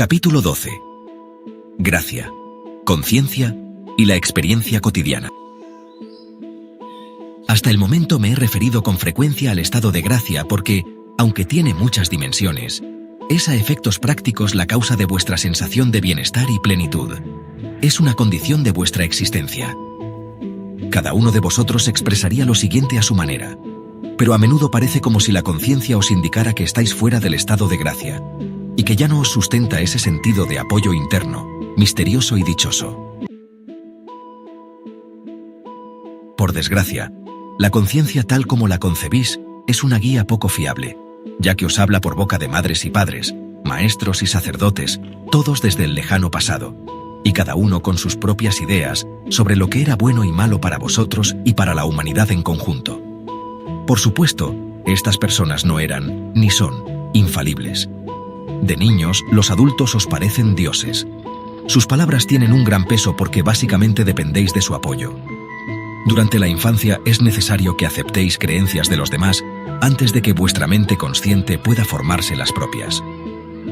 Capítulo 12. Gracia, conciencia y la experiencia cotidiana. Hasta el momento me he referido con frecuencia al estado de gracia porque, aunque tiene muchas dimensiones, es a efectos prácticos la causa de vuestra sensación de bienestar y plenitud. Es una condición de vuestra existencia. Cada uno de vosotros expresaría lo siguiente a su manera, pero a menudo parece como si la conciencia os indicara que estáis fuera del estado de gracia, y que ya no os sustenta ese sentido de apoyo interno, misterioso y dichoso. Por desgracia, la conciencia tal como la concebís es una guía poco fiable, ya que os habla por boca de madres y padres, maestros y sacerdotes, todos desde el lejano pasado, y cada uno con sus propias ideas sobre lo que era bueno y malo para vosotros y para la humanidad en conjunto. Por supuesto, estas personas no eran, ni son, infalibles. De niños, los adultos os parecen dioses. Sus palabras tienen un gran peso porque básicamente dependéis de su apoyo. Durante la infancia es necesario que aceptéis creencias de los demás antes de que vuestra mente consciente pueda formarse las propias.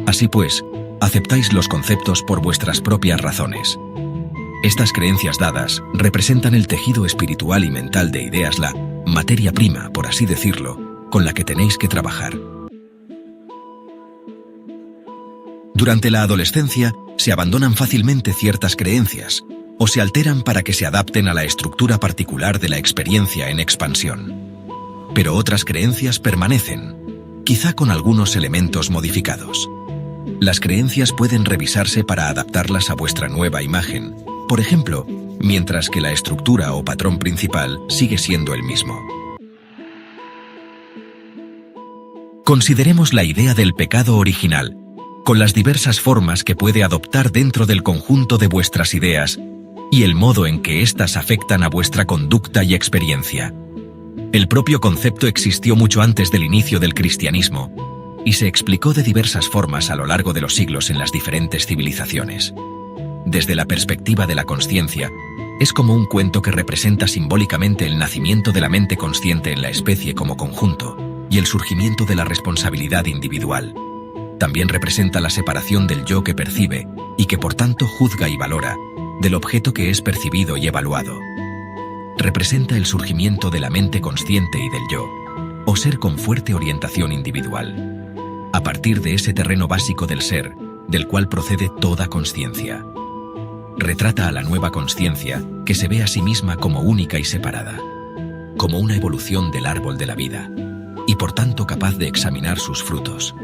Así pues, aceptáis los conceptos por vuestras propias razones. Estas creencias dadas representan el tejido espiritual y mental de ideas, la materia prima, por así decirlo, con la que tenéis que trabajar. Durante la adolescencia, se abandonan fácilmente ciertas creencias, o se alteran para que se adapten a la estructura particular de la experiencia en expansión. Pero otras creencias permanecen, quizá con algunos elementos modificados. Las creencias pueden revisarse para adaptarlas a vuestra nueva imagen, por ejemplo, mientras que la estructura o patrón principal sigue siendo el mismo. Consideremos la idea del pecado original, con las diversas formas que puede adoptar dentro del conjunto de vuestras ideas y el modo en que éstas afectan a vuestra conducta y experiencia. El propio concepto existió mucho antes del inicio del cristianismo y se explicó de diversas formas a lo largo de los siglos en las diferentes civilizaciones. Desde la perspectiva de la consciencia, es como un cuento que representa simbólicamente el nacimiento de la mente consciente en la especie como conjunto y el surgimiento de la responsabilidad individual. También representa la separación del yo que percibe y que por tanto juzga y valora, del objeto que es percibido y evaluado. Representa el surgimiento de la mente consciente y del yo, o ser con fuerte orientación individual, a partir de ese terreno básico del ser, del cual procede toda consciencia. Retrata a la nueva consciencia que se ve a sí misma como única y separada, como una evolución del árbol de la vida, y por tanto capaz de examinar sus frutos,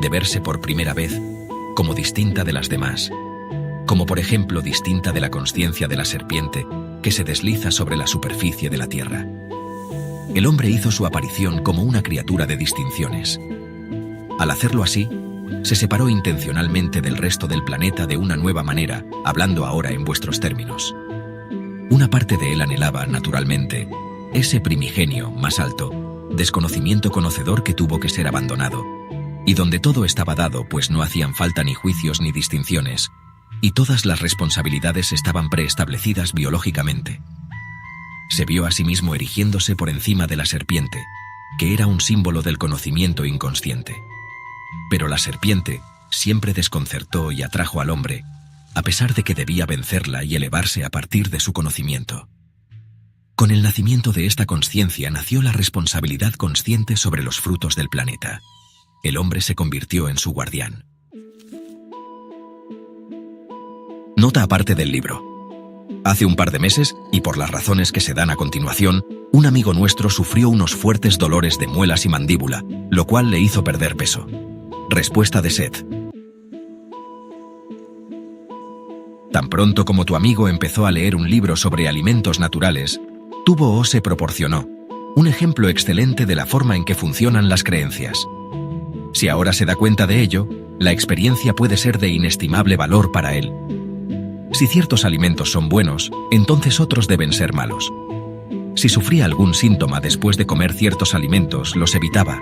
de verse por primera vez como distinta de las demás, como por ejemplo distinta de la consciencia de la serpiente que se desliza sobre la superficie de la tierra. El hombre hizo su aparición como una criatura de distinciones. Al hacerlo así, se separó intencionalmente del resto del planeta de una nueva manera, hablando ahora en vuestros términos. Una parte de él anhelaba, naturalmente, ese primigenio más alto, desconocimiento conocedor que tuvo que ser abandonado, y donde todo estaba dado pues no hacían falta ni juicios ni distinciones, y todas las responsabilidades estaban preestablecidas biológicamente. Se vio a sí mismo erigiéndose por encima de la serpiente, que era un símbolo del conocimiento inconsciente. Pero la serpiente siempre desconcertó y atrajo al hombre, a pesar de que debía vencerla y elevarse a partir de su conocimiento. Con el nacimiento de esta consciencia nació la responsabilidad consciente sobre los frutos del planeta. El hombre se convirtió en su guardián. Nota aparte del libro. Hace un par de meses, y por las razones que se dan a continuación, un amigo nuestro sufrió unos fuertes dolores de muelas y mandíbula, lo cual le hizo perder peso. Respuesta de Seth. Tan pronto como tu amigo empezó a leer un libro sobre alimentos naturales, tuvo o se proporcionó un ejemplo excelente de la forma en que funcionan las creencias. Si ahora se da cuenta de ello, la experiencia puede ser de inestimable valor para él. Si ciertos alimentos son buenos, entonces otros deben ser malos. Si sufría algún síntoma después de comer ciertos alimentos, los evitaba.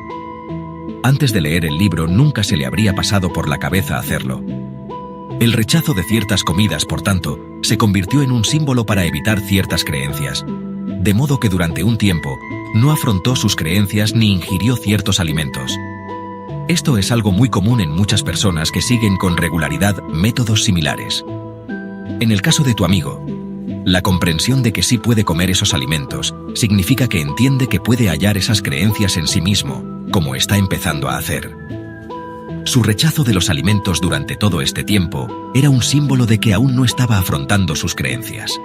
Antes de leer el libro nunca se le habría pasado por la cabeza hacerlo. El rechazo de ciertas comidas, por tanto, se convirtió en un símbolo para evitar ciertas creencias, de modo que durante un tiempo no afrontó sus creencias ni ingirió ciertos alimentos. Esto es algo muy común en muchas personas que siguen con regularidad métodos similares. En el caso de tu amigo, la comprensión de que sí puede comer esos alimentos significa que entiende que puede hallar esas creencias en sí mismo, como está empezando a hacer. Su rechazo de los alimentos durante todo este tiempo era un símbolo de que aún no estaba afrontando sus creencias.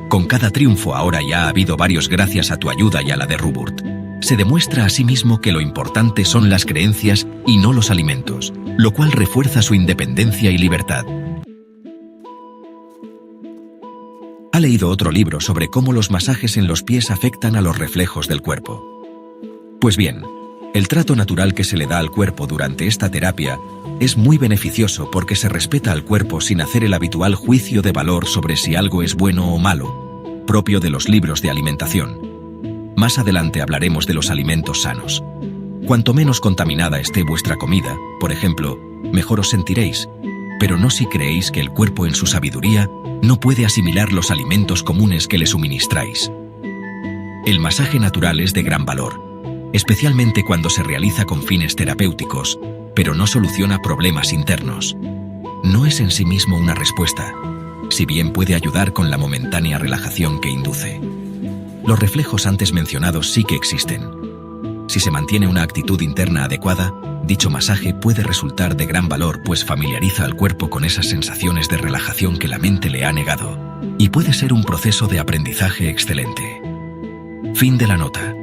Con cada triunfo ahora ya ha habido varios gracias a tu ayuda y a la de Rupert. Se demuestra a sí mismo que lo importante son las creencias y no los alimentos, lo cual refuerza su independencia y libertad. Ha leído otro libro sobre cómo los masajes en los pies afectan a los reflejos del cuerpo. Pues bien, el trato natural que se le da al cuerpo durante esta terapia es muy beneficioso porque se respeta al cuerpo sin hacer el habitual juicio de valor sobre si algo es bueno o malo, propio de los libros de alimentación. Más adelante hablaremos de los alimentos sanos. Cuanto menos contaminada esté vuestra comida, por ejemplo, mejor os sentiréis, pero no si creéis que el cuerpo en su sabiduría no puede asimilar los alimentos comunes que le suministráis. El masaje natural es de gran valor, especialmente cuando se realiza con fines terapéuticos, pero no soluciona problemas internos. No es en sí mismo una respuesta, si bien puede ayudar con la momentánea relajación que induce. Los reflejos antes mencionados sí que existen. Si se mantiene una actitud interna adecuada, dicho masaje puede resultar de gran valor pues familiariza al cuerpo con esas sensaciones de relajación que la mente le ha negado, y puede ser un proceso de aprendizaje excelente. Fin de la nota.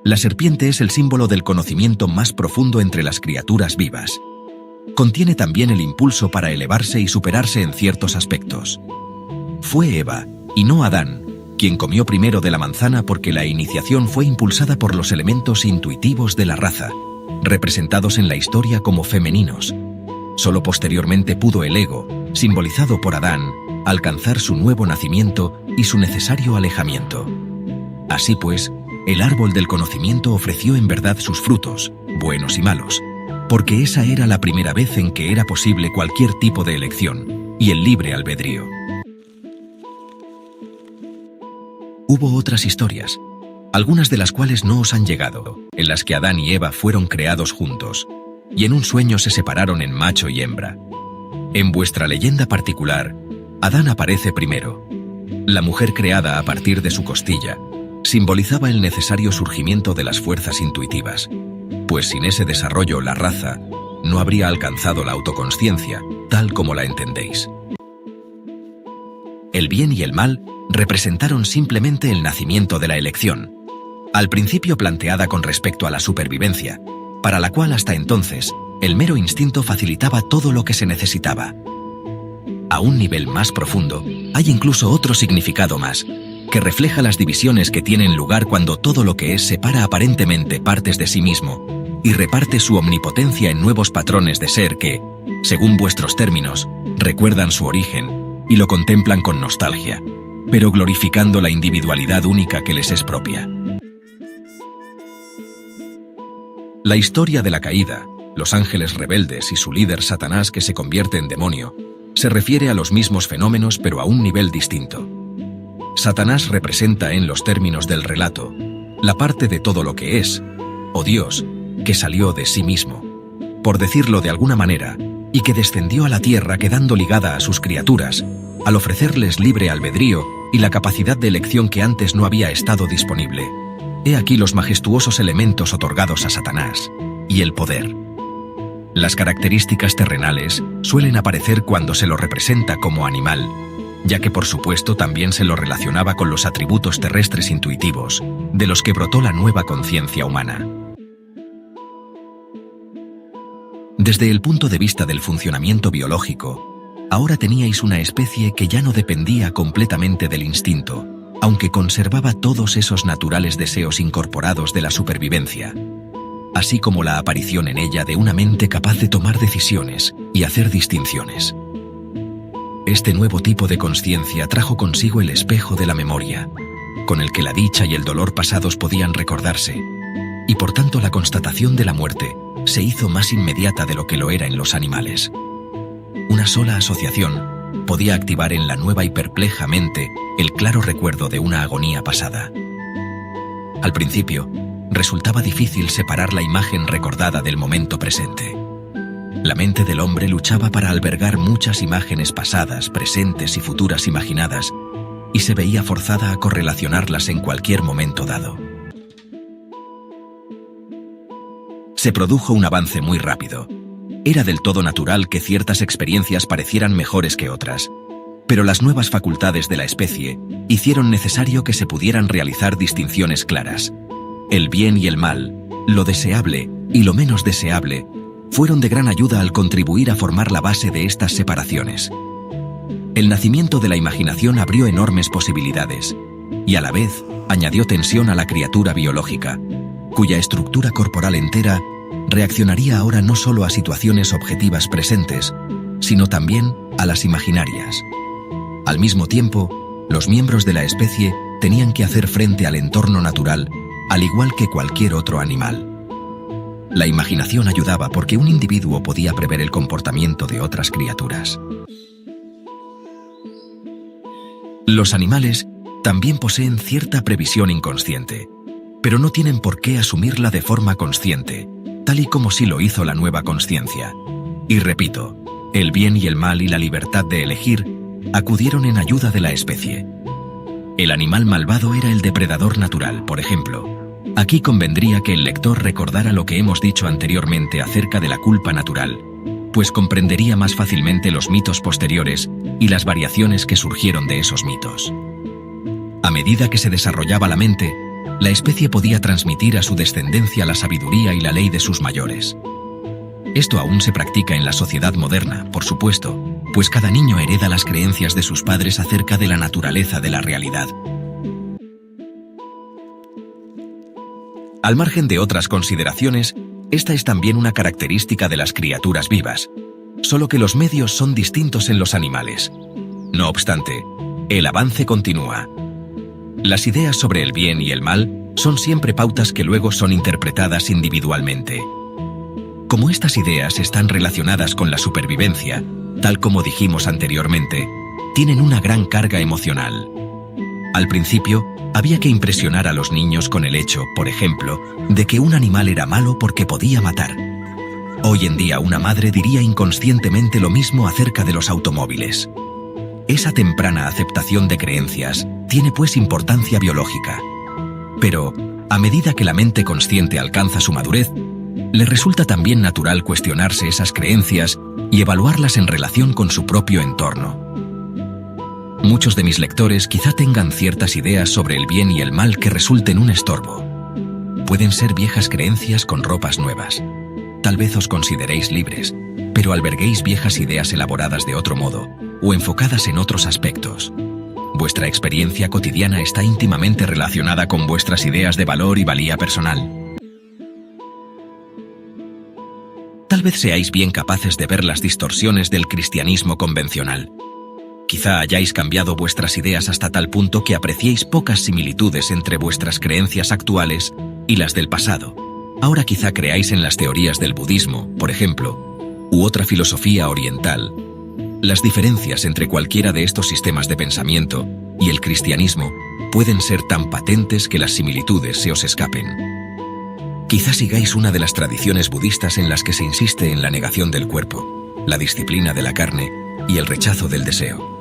La serpiente es el símbolo del conocimiento más profundo entre las criaturas vivas. Contiene también el impulso para elevarse y superarse en ciertos aspectos. Fue Eva, y no Adán, quien comió primero de la manzana porque la iniciación fue impulsada por los elementos intuitivos de la raza, representados en la historia como femeninos. Solo posteriormente pudo el ego, simbolizado por Adán, alcanzar su nuevo nacimiento y su necesario alejamiento. Así pues, el árbol del conocimiento ofreció en verdad sus frutos, buenos y malos, porque esa era la primera vez en que era posible cualquier tipo de elección, y el libre albedrío. Hubo otras historias, algunas de las cuales no os han llegado, en las que Adán y Eva fueron creados juntos, y en un sueño se separaron en macho y hembra. En vuestra leyenda particular, Adán aparece primero. La mujer creada a partir de su costilla simbolizaba el necesario surgimiento de las fuerzas intuitivas, pues sin ese desarrollo la raza no habría alcanzado la autoconsciencia, tal como la entendéis. El bien y el mal representaron simplemente el nacimiento de la elección, al principio planteada con respecto a la supervivencia, para la cual hasta entonces el mero instinto facilitaba todo lo que se necesitaba. A un nivel más profundo, hay incluso otro significado más, que refleja las divisiones que tienen lugar cuando todo lo que es separa aparentemente partes de sí mismo y reparte su omnipotencia en nuevos patrones de ser que, según vuestros términos, recuerdan su origen y lo contemplan con nostalgia, pero glorificando la individualidad única que les es propia. La historia de la caída, los ángeles rebeldes y su líder Satanás que se convierte en demonio, se refiere a los mismos fenómenos pero a un nivel distinto. Satanás representa en los términos del relato la parte de todo lo que es, o Dios, que salió de sí mismo, por decirlo de alguna manera, y que descendió a la tierra quedando ligada a sus criaturas, al ofrecerles libre albedrío y la capacidad de elección que antes no había estado disponible. He aquí los majestuosos elementos otorgados a Satanás, y el poder. Las características terrenales suelen aparecer cuando se lo representa como animal, ya que por supuesto también se lo relacionaba con los atributos terrestres intuitivos, de los que brotó la nueva conciencia humana. Desde el punto de vista del funcionamiento biológico, ahora teníais una especie que ya no dependía completamente del instinto, aunque conservaba todos esos naturales deseos incorporados de la supervivencia, así como la aparición en ella de una mente capaz de tomar decisiones y hacer distinciones. Este nuevo tipo de consciencia trajo consigo el espejo de la memoria, con el que la dicha y el dolor pasados podían recordarse, y por tanto la constatación de la muerte se hizo más inmediata de lo que lo era en los animales. Una sola asociación podía activar en la nueva y perpleja mente el claro recuerdo de una agonía pasada. Al principio, resultaba difícil separar la imagen recordada del momento presente. La mente del hombre luchaba para albergar muchas imágenes pasadas, presentes y futuras imaginadas, y se veía forzada a correlacionarlas en cualquier momento dado. Se produjo un avance muy rápido. Era del todo natural que ciertas experiencias parecieran mejores que otras, pero las nuevas facultades de la especie hicieron necesario que se pudieran realizar distinciones claras. El bien y el mal, lo deseable y lo menos deseable, fueron de gran ayuda al contribuir a formar la base de estas separaciones. El nacimiento de la imaginación abrió enormes posibilidades, y a la vez añadió tensión a la criatura biológica, cuya estructura corporal entera reaccionaría ahora no solo a situaciones objetivas presentes, sino también a las imaginarias. Al mismo tiempo, los miembros de la especie tenían que hacer frente al entorno natural, al igual que cualquier otro animal. La imaginación ayudaba porque un individuo podía prever el comportamiento de otras criaturas. Los animales también poseen cierta previsión inconsciente, pero no tienen por qué asumirla de forma consciente, tal y como sí lo hizo la nueva consciencia. Y repito, el bien y el mal y la libertad de elegir acudieron en ayuda de la especie. El animal malvado era el depredador natural, por ejemplo. Aquí convendría que el lector recordara lo que hemos dicho anteriormente acerca de la culpa natural, pues comprendería más fácilmente los mitos posteriores y las variaciones que surgieron de esos mitos. A medida que se desarrollaba la mente, la especie podía transmitir a su descendencia la sabiduría y la ley de sus mayores. Esto aún se practica en la sociedad moderna, por supuesto, pues cada niño hereda las creencias de sus padres acerca de la naturaleza de la realidad. Al margen de otras consideraciones, esta es también una característica de las criaturas vivas, solo que los medios son distintos en los animales. No obstante, el avance continúa. Las ideas sobre el bien y el mal son siempre pautas que luego son interpretadas individualmente. Como estas ideas están relacionadas con la supervivencia, tal como dijimos anteriormente, tienen una gran carga emocional. Al principio, había que impresionar a los niños con el hecho, por ejemplo, de que un animal era malo porque podía matar. Hoy en día una madre diría inconscientemente lo mismo acerca de los automóviles. Esa temprana aceptación de creencias tiene pues importancia biológica. Pero, a medida que la mente consciente alcanza su madurez, le resulta también natural cuestionarse esas creencias y evaluarlas en relación con su propio entorno. Muchos de mis lectores quizá tengan ciertas ideas sobre el bien y el mal que resulten un estorbo. Pueden ser viejas creencias con ropas nuevas. Tal vez os consideréis libres, pero alberguéis viejas ideas elaboradas de otro modo o enfocadas en otros aspectos. Vuestra experiencia cotidiana está íntimamente relacionada con vuestras ideas de valor y valía personal. Tal vez seáis bien capaces de ver las distorsiones del cristianismo convencional. Quizá hayáis cambiado vuestras ideas hasta tal punto que apreciéis pocas similitudes entre vuestras creencias actuales y las del pasado. Ahora quizá creáis en las teorías del budismo, por ejemplo, u otra filosofía oriental. Las diferencias entre cualquiera de estos sistemas de pensamiento y el cristianismo pueden ser tan patentes que las similitudes se os escapen. Quizá sigáis una de las tradiciones budistas en las que se insiste en la negación del cuerpo, la disciplina de la carne y el rechazo del deseo.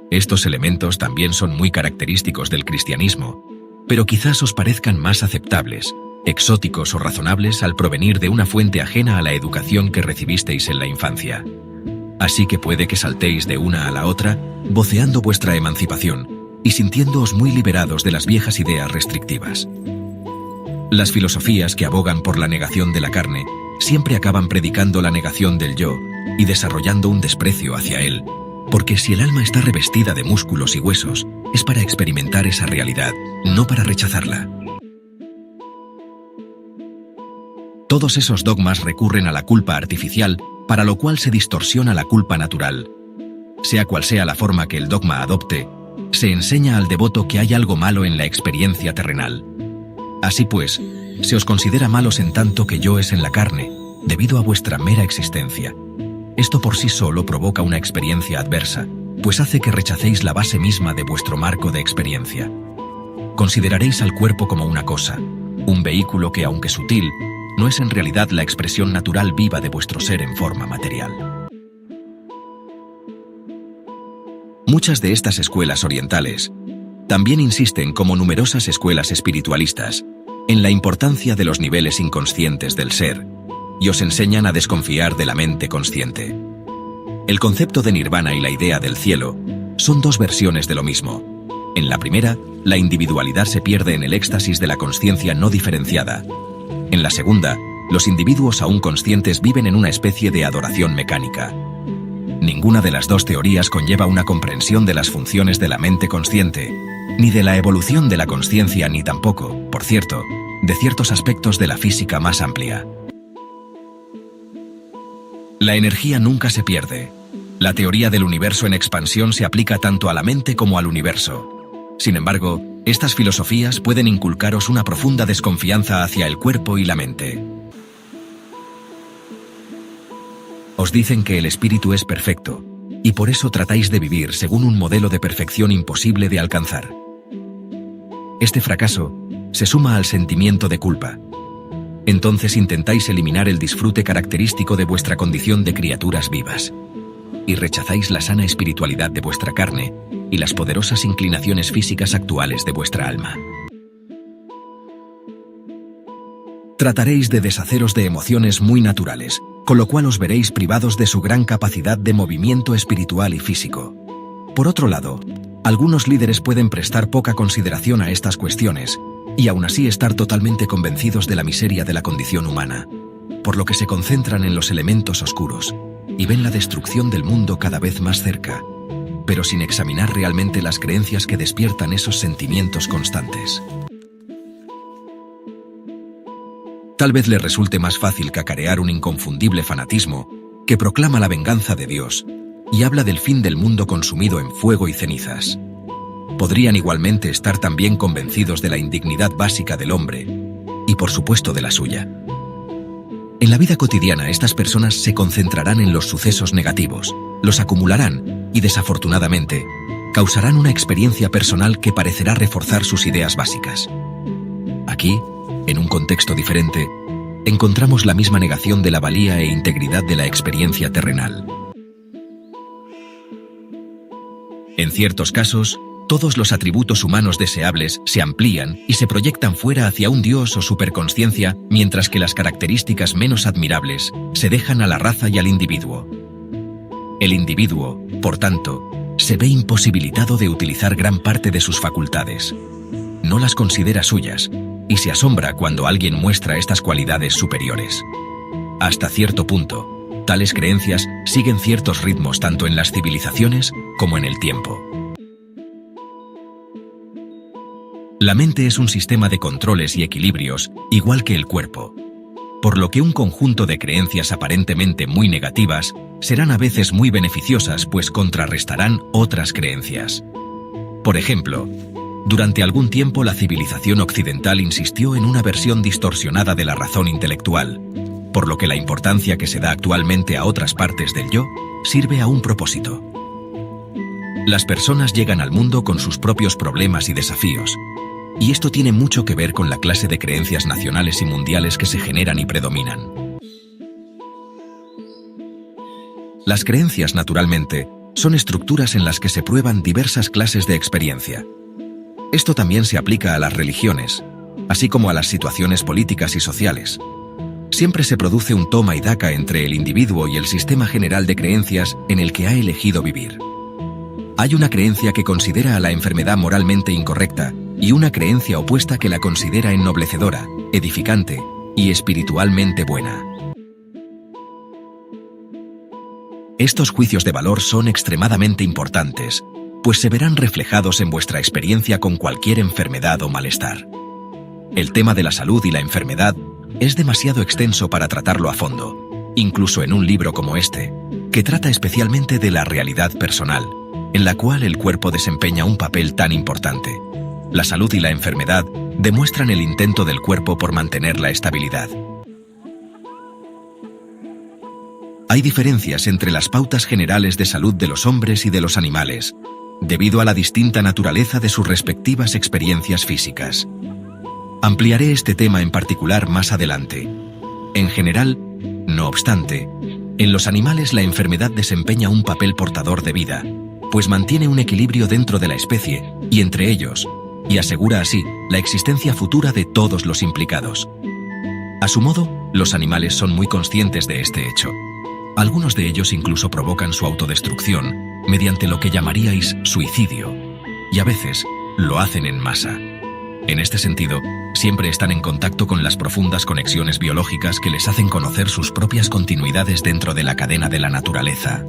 Estos elementos también son muy característicos del cristianismo, pero quizás os parezcan más aceptables, exóticos o razonables al provenir de una fuente ajena a la educación que recibisteis en la infancia. Así que puede que saltéis de una a la otra, voceando vuestra emancipación y sintiéndoos muy liberados de las viejas ideas restrictivas. Las filosofías que abogan por la negación de la carne siempre acaban predicando la negación del yo y desarrollando un desprecio hacia él, porque si el alma está revestida de músculos y huesos, es para experimentar esa realidad, no para rechazarla. Todos esos dogmas recurren a la culpa artificial, para lo cual se distorsiona la culpa natural. Sea cual sea la forma que el dogma adopte, se enseña al devoto que hay algo malo en la experiencia terrenal. Así pues, se os considera malos en tanto que yo es en la carne, debido a vuestra mera existencia. Esto por sí solo provoca una experiencia adversa, pues hace que rechacéis la base misma de vuestro marco de experiencia. consideraréis al cuerpo como una cosa, un vehículo que, aunque sutil, no es en realidad la expresión natural viva de vuestro ser en forma material. Muchas de estas escuelas orientales también insisten, como numerosas escuelas espiritualistas, en la importancia de los niveles inconscientes del ser, y os enseñan a desconfiar de la mente consciente. El concepto de nirvana y la idea del cielo son dos versiones de lo mismo. En la primera, la individualidad se pierde en el éxtasis de la consciencia no diferenciada. En la segunda, los individuos aún conscientes viven en una especie de adoración mecánica. Ninguna de las dos teorías conlleva una comprensión de las funciones de la mente consciente, ni de la evolución de la consciencia, ni tampoco, por cierto, de ciertos aspectos de la física más amplia. La energía nunca se pierde. La teoría del universo en expansión se aplica tanto a la mente como al universo. Sin embargo, estas filosofías pueden inculcaros una profunda desconfianza hacia el cuerpo y la mente. Os dicen que el espíritu es perfecto, y por eso tratáis de vivir según un modelo de perfección imposible de alcanzar. Este fracaso se suma al sentimiento de culpa. Entonces intentáis eliminar el disfrute característico de vuestra condición de criaturas vivas, y rechazáis la sana espiritualidad de vuestra carne y las poderosas inclinaciones físicas actuales de vuestra alma. Trataréis de deshaceros de emociones muy naturales, con lo cual os veréis privados de su gran capacidad de movimiento espiritual y físico. Por otro lado, algunos líderes pueden prestar poca consideración a estas cuestiones y aún así estar totalmente convencidos de la miseria de la condición humana, por lo que se concentran en los elementos oscuros y ven la destrucción del mundo cada vez más cerca, pero sin examinar realmente las creencias que despiertan esos sentimientos constantes. Tal vez les resulte más fácil cacarear un inconfundible fanatismo que proclama la venganza de Dios y habla del fin del mundo consumido en fuego y cenizas. Podrían igualmente estar también convencidos de la indignidad básica del hombre y, por supuesto, de la suya. En la vida cotidiana, estas personas se concentrarán en los sucesos negativos, los acumularán y, desafortunadamente, causarán una experiencia personal que parecerá reforzar sus ideas básicas. Aquí, en un contexto diferente, encontramos la misma negación de la valía e integridad de la experiencia terrenal. En ciertos casos, todos los atributos humanos deseables se amplían y se proyectan fuera hacia un dios o superconsciencia, mientras que las características menos admirables se dejan a la raza y al individuo. El individuo, por tanto, se ve imposibilitado de utilizar gran parte de sus facultades. No las considera suyas y se asombra cuando alguien muestra estas cualidades superiores. Hasta cierto punto, tales creencias siguen ciertos ritmos tanto en las civilizaciones como en el tiempo. La mente es un sistema de controles y equilibrios, igual que el cuerpo, por lo que un conjunto de creencias aparentemente muy negativas serán a veces muy beneficiosas, pues contrarrestarán otras creencias. Por ejemplo, durante algún tiempo la civilización occidental insistió en una versión distorsionada de la razón intelectual, por lo que la importancia que se da actualmente a otras partes del yo sirve a un propósito. Las personas llegan al mundo con sus propios problemas y desafíos, y esto tiene mucho que ver con la clase de creencias nacionales y mundiales que se generan y predominan. Las creencias, naturalmente, son estructuras en las que se prueban diversas clases de experiencia. Esto también se aplica a las religiones, así como a las situaciones políticas y sociales. Siempre se produce un toma y daca entre el individuo y el sistema general de creencias en el que ha elegido vivir. Hay una creencia que considera a la enfermedad moralmente incorrecta y una creencia opuesta que la considera ennoblecedora, edificante y espiritualmente buena. Estos juicios de valor son extremadamente importantes, pues se verán reflejados en vuestra experiencia con cualquier enfermedad o malestar. El tema de la salud y la enfermedad es demasiado extenso para tratarlo a fondo, incluso en un libro como este, que trata especialmente de la realidad personal, en la cual el cuerpo desempeña un papel tan importante. La salud y la enfermedad demuestran el intento del cuerpo por mantener la estabilidad. Hay diferencias entre las pautas generales de salud de los hombres y de los animales, debido a la distinta naturaleza de sus respectivas experiencias físicas. Ampliaré este tema en particular más adelante. En general, no obstante, en los animales la enfermedad desempeña un papel portador de vida, pues mantiene un equilibrio dentro de la especie y entre ellos, y asegura así la existencia futura de todos los implicados. A su modo, los animales son muy conscientes de este hecho. Algunos de ellos incluso provocan su autodestrucción mediante lo que llamaríais suicidio, y a veces lo hacen en masa. En este sentido, siempre están en contacto con las profundas conexiones biológicas que les hacen conocer sus propias continuidades dentro de la cadena de la naturaleza.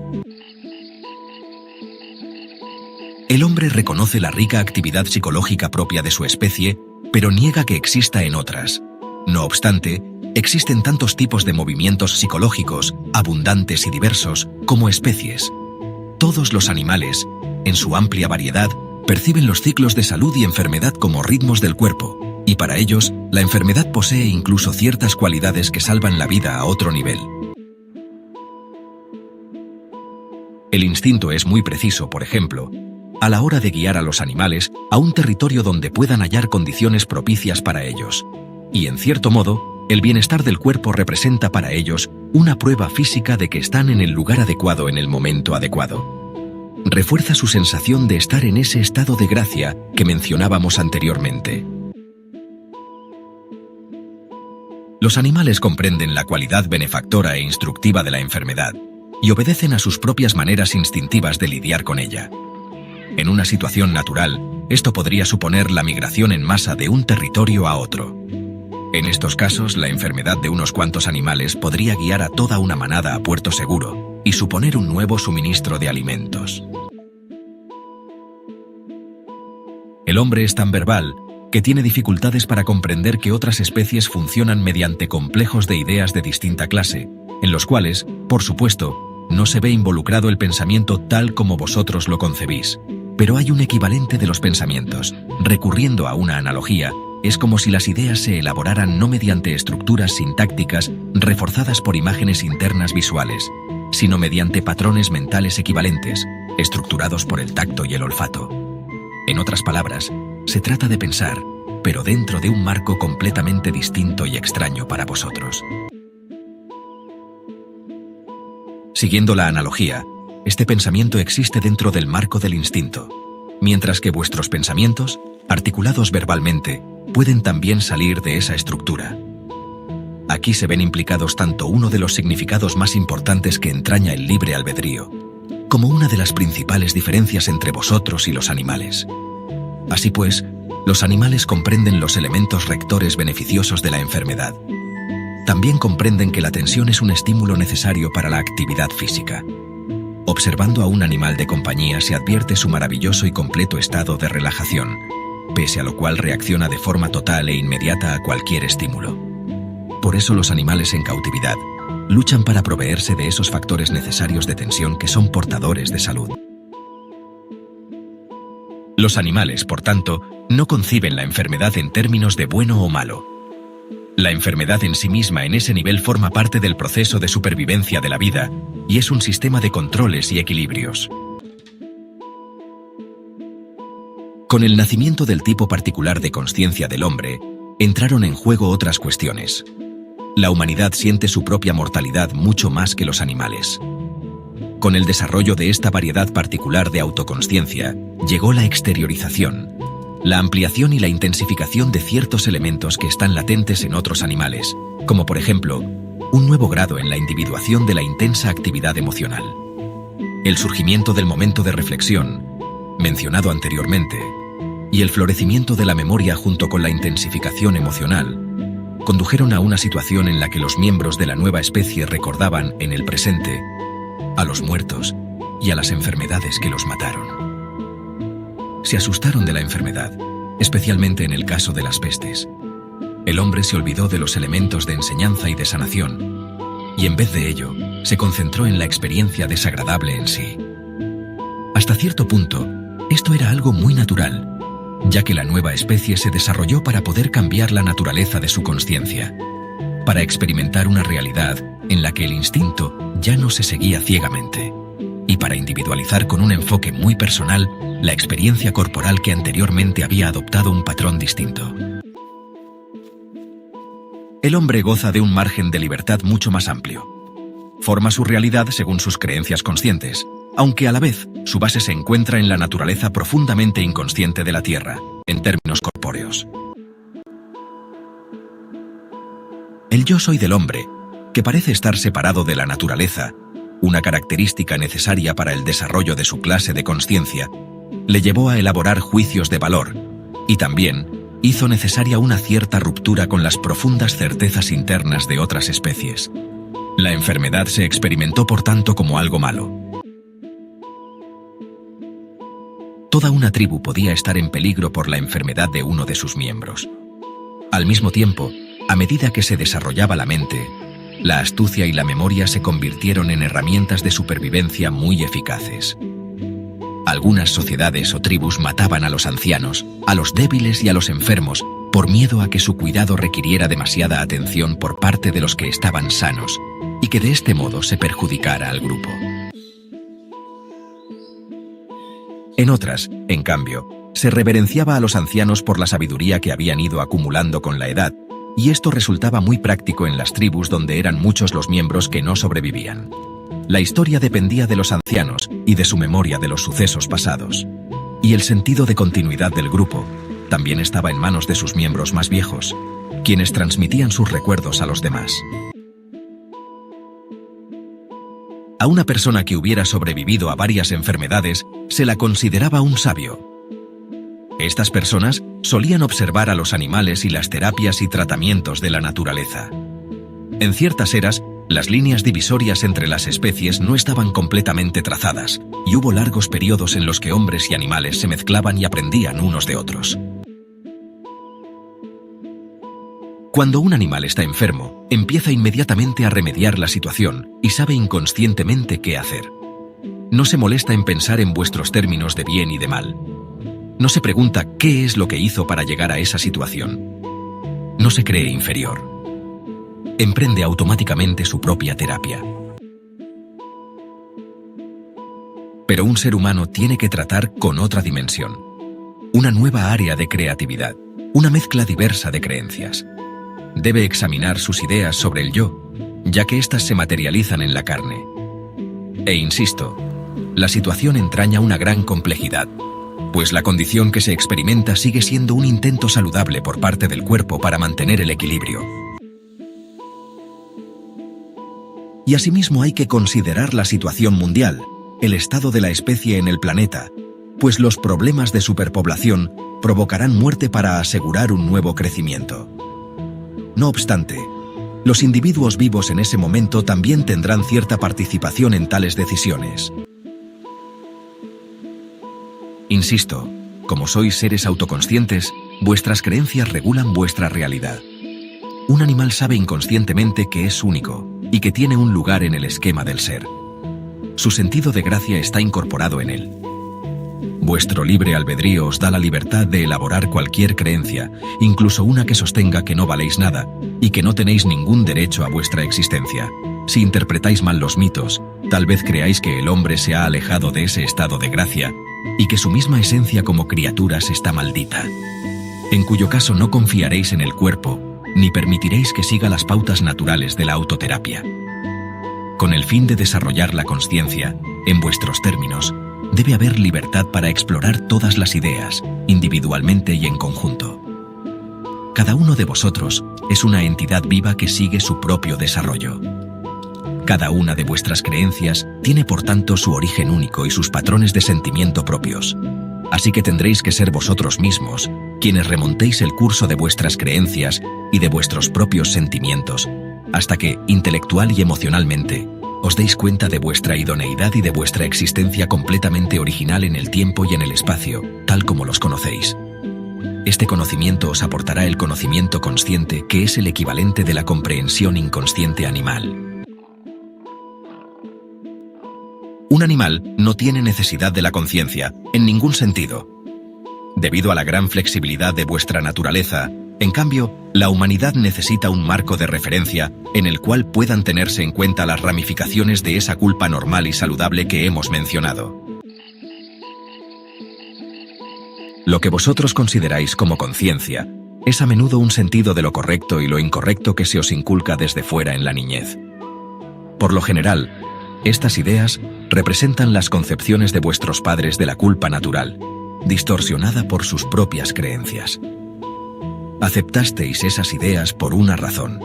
El hombre reconoce la rica actividad psicológica propia de su especie, pero niega que exista en otras. No obstante, existen tantos tipos de movimientos psicológicos, abundantes y diversos, como especies. Todos los animales, en su amplia variedad, perciben los ciclos de salud y enfermedad como ritmos del cuerpo, y para ellos, la enfermedad posee incluso ciertas cualidades que salvan la vida a otro nivel. El instinto es muy preciso, por ejemplo, a la hora de guiar a los animales a un territorio donde puedan hallar condiciones propicias para ellos. Y en cierto modo, el bienestar del cuerpo representa para ellos una prueba física de que están en el lugar adecuado en el momento adecuado. Refuerza su sensación de estar en ese estado de gracia que mencionábamos anteriormente. Los animales comprenden la cualidad benefactora e instructiva de la enfermedad y obedecen a sus propias maneras instintivas de lidiar con ella. En una situación natural, esto podría suponer la migración en masa de un territorio a otro. En estos casos, la enfermedad de unos cuantos animales podría guiar a toda una manada a puerto seguro y suponer un nuevo suministro de alimentos. El hombre es tan verbal que tiene dificultades para comprender que otras especies funcionan mediante complejos de ideas de distinta clase, en los cuales, por supuesto, no se ve involucrado el pensamiento tal como vosotros lo concebís. Pero hay un equivalente de los pensamientos. Recurriendo a una analogía, es como si las ideas se elaboraran no mediante estructuras sintácticas reforzadas por imágenes internas visuales, sino mediante patrones mentales equivalentes, estructurados por el tacto y el olfato. En otras palabras, se trata de pensar, pero dentro de un marco completamente distinto y extraño para vosotros. Siguiendo la analogía, este pensamiento existe dentro del marco del instinto, mientras que vuestros pensamientos, articulados verbalmente, pueden también salir de esa estructura. Aquí se ven implicados tanto uno de los significados más importantes que entraña el libre albedrío, como una de las principales diferencias entre vosotros y los animales. Así pues, los animales comprenden los elementos rectores beneficiosos de la enfermedad. También comprenden que la tensión es un estímulo necesario para la actividad física. Observando a un animal de compañía se advierte su maravilloso y completo estado de relajación, pese a lo cual reacciona de forma total e inmediata a cualquier estímulo. Por eso los animales en cautividad luchan para proveerse de esos factores necesarios de tensión que son portadores de salud. Los animales, por tanto, no conciben la enfermedad en términos de bueno o malo. La enfermedad en sí misma en ese nivel forma parte del proceso de supervivencia de la vida y es un sistema de controles y equilibrios. Con el nacimiento del tipo particular de consciencia del hombre, entraron en juego otras cuestiones. La humanidad siente su propia mortalidad mucho más que los animales. Con el desarrollo de esta variedad particular de autoconsciencia, llegó la exteriorización, la ampliación y la intensificación de ciertos elementos que están latentes en otros animales, como por ejemplo, un nuevo grado en la individuación de la intensa actividad emocional. El surgimiento del momento de reflexión, mencionado anteriormente, y el florecimiento de la memoria junto con la intensificación emocional, condujeron a una situación en la que los miembros de la nueva especie recordaban en el presente a los muertos y a las enfermedades que los mataron. Se asustaron de la enfermedad, especialmente en el caso de las pestes. El hombre se olvidó de los elementos de enseñanza y de sanación, y en vez de ello, se concentró en la experiencia desagradable en sí. Hasta cierto punto, esto era algo muy natural, ya que la nueva especie se desarrolló para poder cambiar la naturaleza de su consciencia, para experimentar una realidad en la que el instinto ya no se seguía ciegamente, y y para individualizar con un enfoque muy personal la experiencia corporal que anteriormente había adoptado un patrón distinto. El hombre goza de un margen de libertad mucho más amplio. Forma su realidad según sus creencias conscientes, aunque a la vez su base se encuentra en la naturaleza profundamente inconsciente de la Tierra, en términos corpóreos. El yo soy del hombre, que parece estar separado de la naturaleza, una característica necesaria para el desarrollo de su clase de consciencia, le llevó a elaborar juicios de valor y también hizo necesaria una cierta ruptura con las profundas certezas internas de otras especies. La enfermedad se experimentó por tanto como algo malo. Toda una tribu podía estar en peligro por la enfermedad de uno de sus miembros. Al mismo tiempo, a medida que se desarrollaba la mente, la astucia y la memoria se convirtieron en herramientas de supervivencia muy eficaces. Algunas sociedades o tribus mataban a los ancianos, a los débiles y a los enfermos, por miedo a que su cuidado requiriera demasiada atención por parte de los que estaban sanos, y que de este modo se perjudicara al grupo. En otras, en cambio, se reverenciaba a los ancianos por la sabiduría que habían ido acumulando con la edad, y esto resultaba muy práctico en las tribus donde eran muchos los miembros que no sobrevivían. La historia dependía de los ancianos y de su memoria de los sucesos pasados. Y el sentido de continuidad del grupo también estaba en manos de sus miembros más viejos, quienes transmitían sus recuerdos a los demás. A una persona que hubiera sobrevivido a varias enfermedades se la consideraba un sabio. Estas personas solían observar a los animales y las terapias y tratamientos de la naturaleza. En ciertas eras, las líneas divisorias entre las especies no estaban completamente trazadas, y hubo largos periodos en los que hombres y animales se mezclaban y aprendían unos de otros. Cuando un animal está enfermo, empieza inmediatamente a remediar la situación y sabe inconscientemente qué hacer. No se molesta en pensar en vuestros términos de bien y de mal. No se pregunta qué es lo que hizo para llegar a esa situación. No se cree inferior. Emprende automáticamente su propia terapia. Pero un ser humano tiene que tratar con otra dimensión, una nueva área de creatividad, una mezcla diversa de creencias. Debe examinar sus ideas sobre el yo, ya que éstas se materializan en la carne. E insisto, la situación entraña una gran complejidad, pues la condición que se experimenta sigue siendo un intento saludable por parte del cuerpo para mantener el equilibrio. Y asimismo hay que considerar la situación mundial, el estado de la especie en el planeta, pues los problemas de superpoblación provocarán muerte para asegurar un nuevo crecimiento. No obstante, los individuos vivos en ese momento también tendrán cierta participación en tales decisiones. Insisto, como sois seres autoconscientes, vuestras creencias regulan vuestra realidad. Un animal sabe inconscientemente que es único y que tiene un lugar en el esquema del ser. Su sentido de gracia está incorporado en él. Vuestro libre albedrío os da la libertad de elaborar cualquier creencia, incluso una que sostenga que no valéis nada y que no tenéis ningún derecho a vuestra existencia. Si interpretáis mal los mitos, tal vez creáis que el hombre se ha alejado de ese estado de gracia y que su misma esencia como criaturas está maldita, en cuyo caso no confiaréis en el cuerpo ni permitiréis que siga las pautas naturales de la autoterapia. Con el fin de desarrollar la consciencia, en vuestros términos, debe haber libertad para explorar todas las ideas, individualmente y en conjunto. Cada uno de vosotros es una entidad viva que sigue su propio desarrollo. Cada una de vuestras creencias tiene por tanto su origen único y sus patrones de sentimiento propios. Así que tendréis que ser vosotros mismos quienes remontéis el curso de vuestras creencias y de vuestros propios sentimientos, hasta que, intelectual y emocionalmente, os deis cuenta de vuestra idoneidad y de vuestra existencia completamente original en el tiempo y en el espacio, tal como los conocéis. Este conocimiento os aportará el conocimiento consciente, que es el equivalente de la comprensión inconsciente animal. Un animal no tiene necesidad de la conciencia, en ningún sentido. Debido a la gran flexibilidad de vuestra naturaleza, En cambio, la humanidad necesita un marco de referencia en el cual puedan tenerse en cuenta las ramificaciones de esa culpa normal y saludable que hemos mencionado. Lo que vosotros consideráis como conciencia es a menudo un sentido de lo correcto y lo incorrecto que se os inculca desde fuera en la niñez. Por lo general, estas ideas representan las concepciones de vuestros padres de la culpa natural, distorsionada por sus propias creencias. Aceptasteis esas ideas por una razón,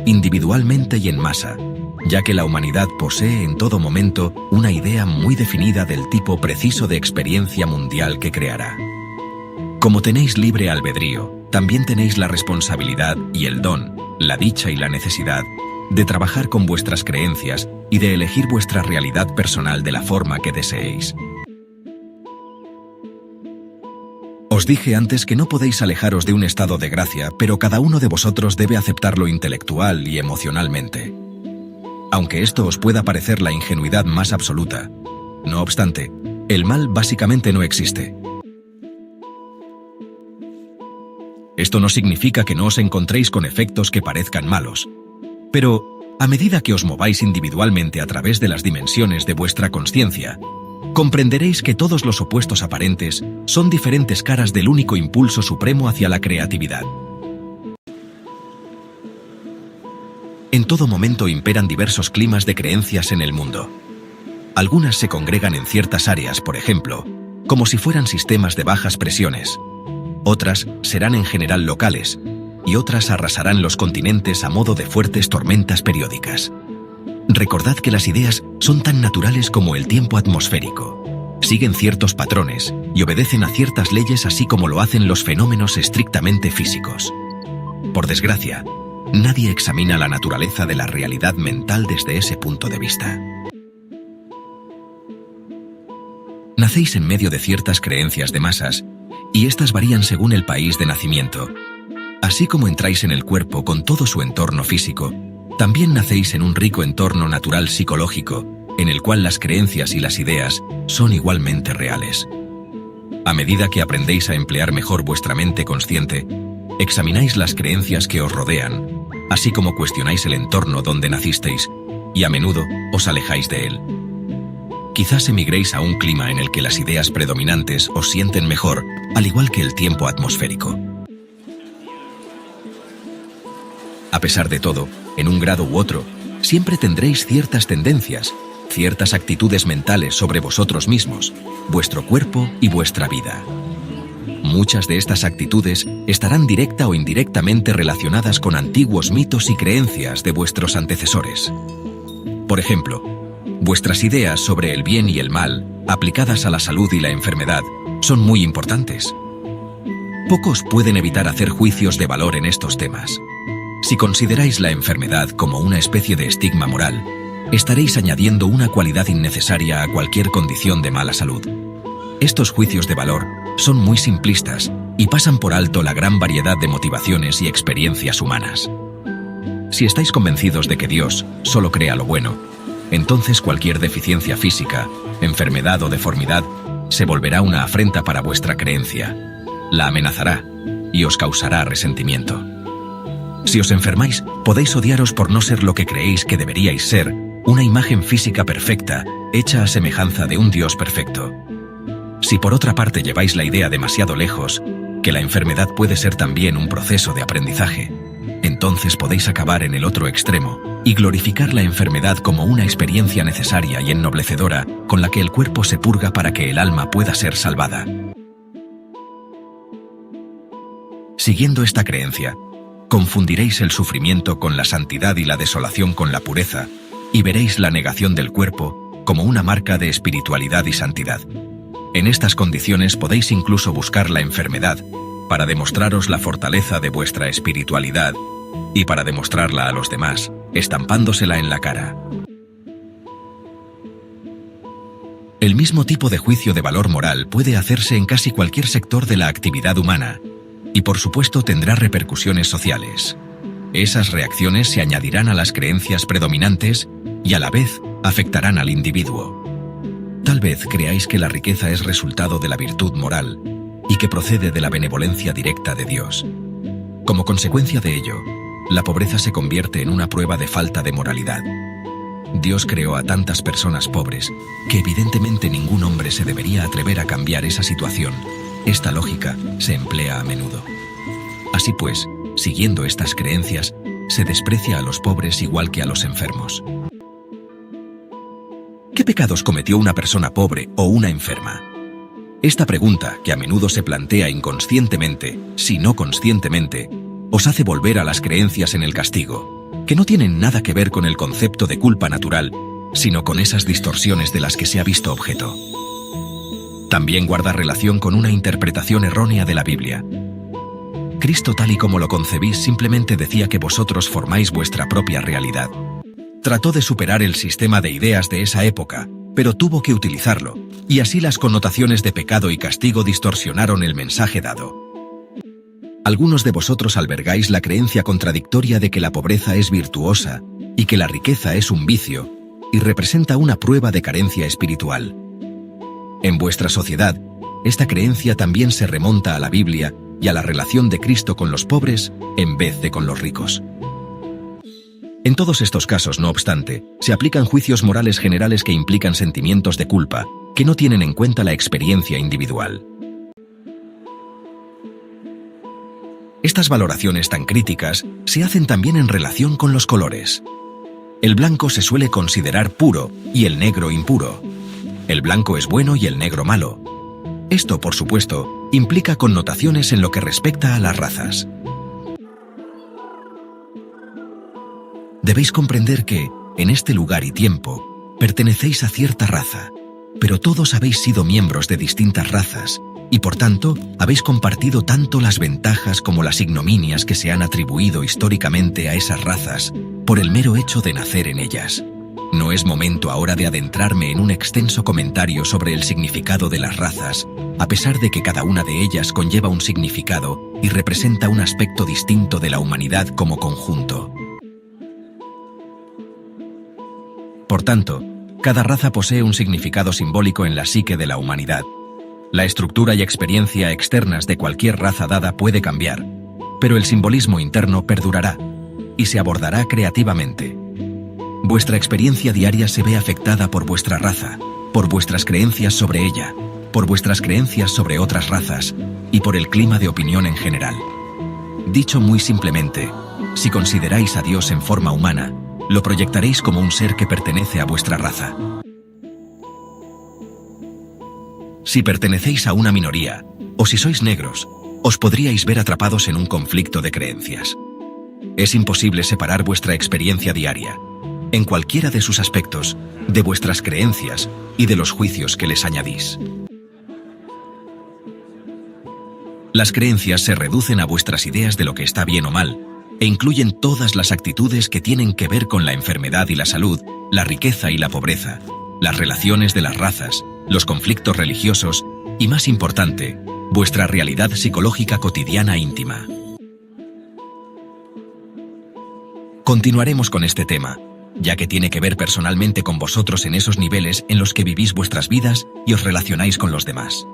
individualmente y en masa, ya que la humanidad posee en todo momento una idea muy definida del tipo preciso de experiencia mundial que creará. Como tenéis libre albedrío, también tenéis la responsabilidad y el don, la dicha y la necesidad de trabajar con vuestras creencias y de elegir vuestra realidad personal de la forma que deseéis. Os dije antes que no podéis alejaros de un estado de gracia, pero cada uno de vosotros debe aceptarlo intelectual y emocionalmente. Aunque esto os pueda parecer la ingenuidad más absoluta, no obstante, el mal básicamente no existe. Esto no significa que no os encontréis con efectos que parezcan malos. Pero, a medida que os mováis individualmente a través de las dimensiones de vuestra consciencia, comprenderéis que todos los opuestos aparentes son diferentes caras del único impulso supremo hacia la creatividad. En todo momento imperan diversos climas de creencias en el mundo. Algunas se congregan en ciertas áreas, por ejemplo, como si fueran sistemas de bajas presiones. Otras serán en general locales, y otras arrasarán los continentes a modo de fuertes tormentas periódicas. Recordad que las ideas son tan naturales como el tiempo atmosférico. Siguen ciertos patrones y obedecen a ciertas leyes así como lo hacen los fenómenos estrictamente físicos. Por desgracia, nadie examina la naturaleza de la realidad mental desde ese punto de vista. Nacéis en medio de ciertas creencias de masas, y estas varían según el país de nacimiento. Así como entráis en el cuerpo con todo su entorno físico, también nacéis en un rico entorno natural psicológico, en el cual las creencias y las ideas son igualmente reales. A medida que aprendéis a emplear mejor vuestra mente consciente, examináis las creencias que os rodean, así como cuestionáis el entorno donde nacisteis, y a menudo os alejáis de él. Quizás emigréis a un clima en el que las ideas predominantes os sienten mejor, al igual que el tiempo atmosférico. A pesar de todo, en un grado u otro, siempre tendréis ciertas tendencias, ciertas actitudes mentales sobre vosotros mismos, vuestro cuerpo y vuestra vida. Muchas de estas actitudes estarán directa o indirectamente relacionadas con antiguos mitos y creencias de vuestros antecesores. Por ejemplo, vuestras ideas sobre el bien y el mal, aplicadas a la salud y la enfermedad, son muy importantes. Pocos pueden evitar hacer juicios de valor en estos temas. Si consideráis la enfermedad como una especie de estigma moral, estaréis añadiendo una cualidad innecesaria a cualquier condición de mala salud. Estos juicios de valor son muy simplistas y pasan por alto la gran variedad de motivaciones y experiencias humanas. Si estáis convencidos de que Dios solo crea lo bueno, entonces cualquier deficiencia física, enfermedad o deformidad se volverá una afrenta para vuestra creencia, la amenazará y os causará resentimiento. Si os enfermáis, podéis odiaros por no ser lo que creéis que deberíais ser, una imagen física perfecta, hecha a semejanza de un Dios perfecto. Si por otra parte lleváis la idea demasiado lejos, que la enfermedad puede ser también un proceso de aprendizaje, entonces podéis acabar en el otro extremo y glorificar la enfermedad como una experiencia necesaria y ennoblecedora con la que el cuerpo se purga para que el alma pueda ser salvada. Siguiendo esta creencia, confundiréis el sufrimiento con la santidad y la desolación con la pureza, y veréis la negación del cuerpo como una marca de espiritualidad y santidad. En estas condiciones podéis incluso buscar la enfermedad para demostraros la fortaleza de vuestra espiritualidad y para demostrarla a los demás, estampándosela en la cara. El mismo tipo de juicio de valor moral puede hacerse en casi cualquier sector de la actividad humana, y por supuesto tendrá repercusiones sociales. Esas reacciones se añadirán a las creencias predominantes y a la vez afectarán al individuo. Tal vez creáis que la riqueza es resultado de la virtud moral y que procede de la benevolencia directa de Dios. Como consecuencia de ello, la pobreza se convierte en una prueba de falta de moralidad. Dios creó a tantas personas pobres que evidentemente ningún hombre se debería atrever a cambiar esa situación. Esta lógica se emplea a menudo. Así pues, siguiendo estas creencias, se desprecia a los pobres igual que a los enfermos. ¿Qué pecados cometió una persona pobre o una enferma? Esta pregunta, que a menudo se plantea inconscientemente, si no conscientemente, os hace volver a las creencias en el castigo, que no tienen nada que ver con el concepto de culpa natural, sino con esas distorsiones de las que se ha visto objeto. También guarda relación con una interpretación errónea de la Biblia. Cristo, tal y como lo concebís, simplemente decía que vosotros formáis vuestra propia realidad. Trató de superar el sistema de ideas de esa época, pero tuvo que utilizarlo, y así las connotaciones de pecado y castigo distorsionaron el mensaje dado. Algunos de vosotros albergáis la creencia contradictoria de que la pobreza es virtuosa y que la riqueza es un vicio, y representa una prueba de carencia espiritual. En vuestra sociedad, esta creencia también se remonta a la Biblia y a la relación de Cristo con los pobres en vez de con los ricos. En todos estos casos, no obstante, se aplican juicios morales generales que implican sentimientos de culpa, que no tienen en cuenta la experiencia individual. Estas valoraciones tan críticas se hacen también en relación con los colores. El blanco se suele considerar puro y el negro impuro. El blanco es bueno y el negro malo. Esto, por supuesto, implica connotaciones en lo que respecta a las razas. Debéis comprender que, en este lugar y tiempo, pertenecéis a cierta raza, pero todos habéis sido miembros de distintas razas, y por tanto, habéis compartido tanto las ventajas como las ignominias que se han atribuido históricamente a esas razas, por el mero hecho de nacer en ellas. No es momento ahora de adentrarme en un extenso comentario sobre el significado de las razas, a pesar de que cada una de ellas conlleva un significado y representa un aspecto distinto de la humanidad como conjunto. Por tanto, cada raza posee un significado simbólico en la psique de la humanidad. La estructura y experiencia externas de cualquier raza dada puede cambiar, pero el simbolismo interno perdurará y se abordará creativamente. Vuestra experiencia diaria se ve afectada por vuestra raza, por vuestras creencias sobre ella, por vuestras creencias sobre otras razas y por el clima de opinión en general. Dicho muy simplemente, si consideráis a Dios en forma humana, lo proyectaréis como un ser que pertenece a vuestra raza. Si pertenecéis a una minoría, o si sois negros, os podríais ver atrapados en un conflicto de creencias. Es imposible separar vuestra experiencia diaria, en cualquiera de sus aspectos, de vuestras creencias y de los juicios que les añadís. Las creencias se reducen a vuestras ideas de lo que está bien o mal, e incluyen todas las actitudes que tienen que ver con la enfermedad y la salud, la riqueza y la pobreza, las relaciones de las razas, los conflictos religiosos y, más importante, vuestra realidad psicológica cotidiana íntima. Continuaremos con este tema, ya que tiene que ver personalmente con vosotros en esos niveles en los que vivís vuestras vidas y os relacionáis con los demás.